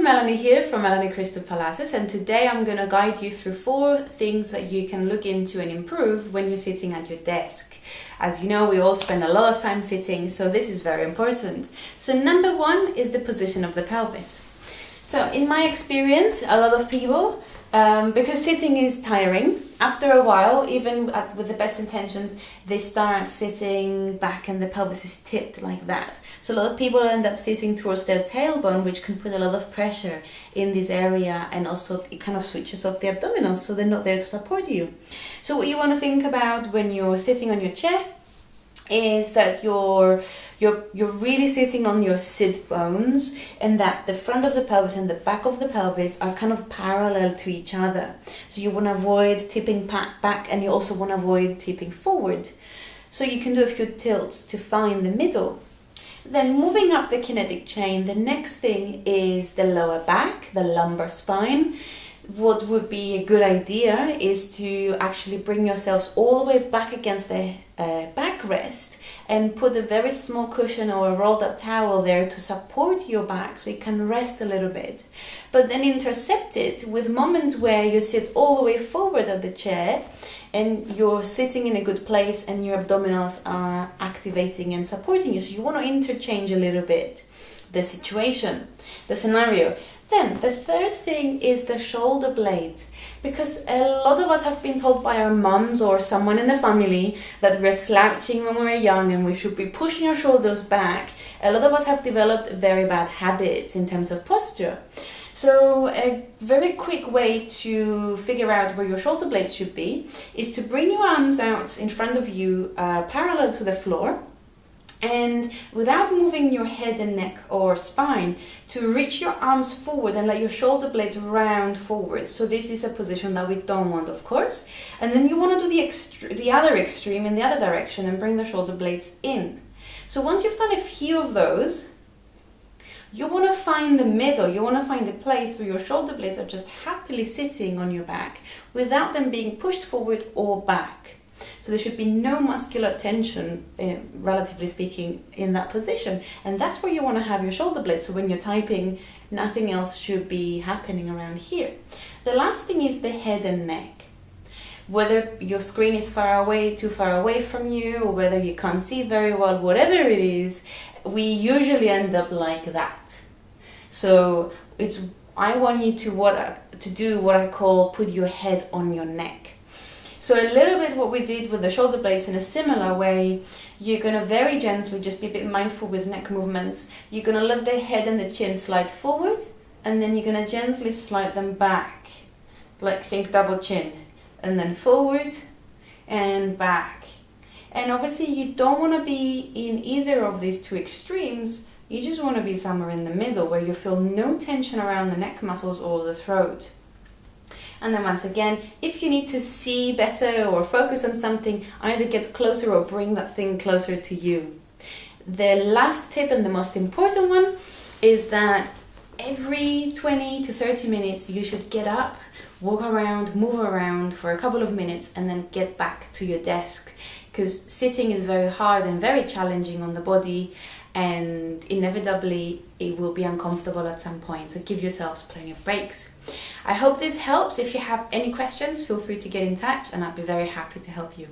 Melanie here from Melanie Crystal Pilates, and today I'm going to guide you through 4 things that you can look into and improve when you're sitting at your desk. As you know, we all spend a lot of time sitting, so this is very important. So number 1 is the position of the pelvis. So in my experience, a lot of people, because sitting is tiring, after a while, even with the best intentions, they start sitting back and the pelvis is tipped like that. So a lot of people end up sitting towards their tailbone, which can put a lot of pressure in this area, and also it kind of switches off the abdominals, so they're not there to support you. So what you want to think about when you're sitting on your chair is that you're really sitting on your sit bones, and that the front of the pelvis and the back of the pelvis are kind of parallel to each other. So you want to avoid tipping back, and you also want to avoid tipping forward. So you can do a few tilts to find the middle. Then moving up the kinetic chain, the next thing is the lower back, the lumbar spine. What would be a good idea is to actually bring yourselves all the way back against the backrest and put a very small cushion or a rolled up towel there to support your back so you can rest a little bit. But then intercept it with moments where you sit all the way forward at the chair and you're sitting in a good place and your abdominals are activating and supporting you. So you want to interchange a little bit the situation, the scenario. Then the third thing is the shoulder blades, because a lot of us have been told by our mums or someone in the family that we're slouching when we're young and we should be pushing our shoulders back. A lot of us have developed very bad habits in terms of posture. So a very quick way to figure out where your shoulder blades should be is to bring your arms out in front of you, parallel to the floor, and without moving your head and neck or spine, to reach your arms forward and let your shoulder blades round forward. So this is a position that we don't want, of course. And then you want to do the other extreme in the other direction and bring the shoulder blades in. So once you've done a few of those, you want to find the middle. You want to find the place where your shoulder blades are just happily sitting on your back without them being pushed forward or back. So there should be no muscular tension, relatively speaking, in that position. And that's where you want to have your shoulder blades. So when you're typing, nothing else should be happening around here. The last thing is the head and neck. Whether your screen is too far away from you, or whether you can't see very well, whatever it is, we usually end up like that. So I want you to do what I call put your head on your neck. So a little bit what we did with the shoulder blades in a similar way, you're going to very gently, just be a bit mindful with neck movements, you're going to let the head and the chin slide forward, and then you're going to gently slide them back, like think double chin, and then forward and back. And obviously you don't want to be in either of these two extremes, you just want to be somewhere in the middle where you feel no tension around the neck muscles or the throat. And then once again, if you need to see better or focus on something, either get closer or bring that thing closer to you. The last tip and the most important one is that every 20 to 30 minutes you should get up, walk around, move around for a couple of minutes, and then get back to your desk. Because sitting is very hard and very challenging on the body, and inevitably it will be uncomfortable at some point, so give yourselves plenty of breaks. I hope this helps. If you have any questions, feel free to get in touch and I'd be very happy to help you.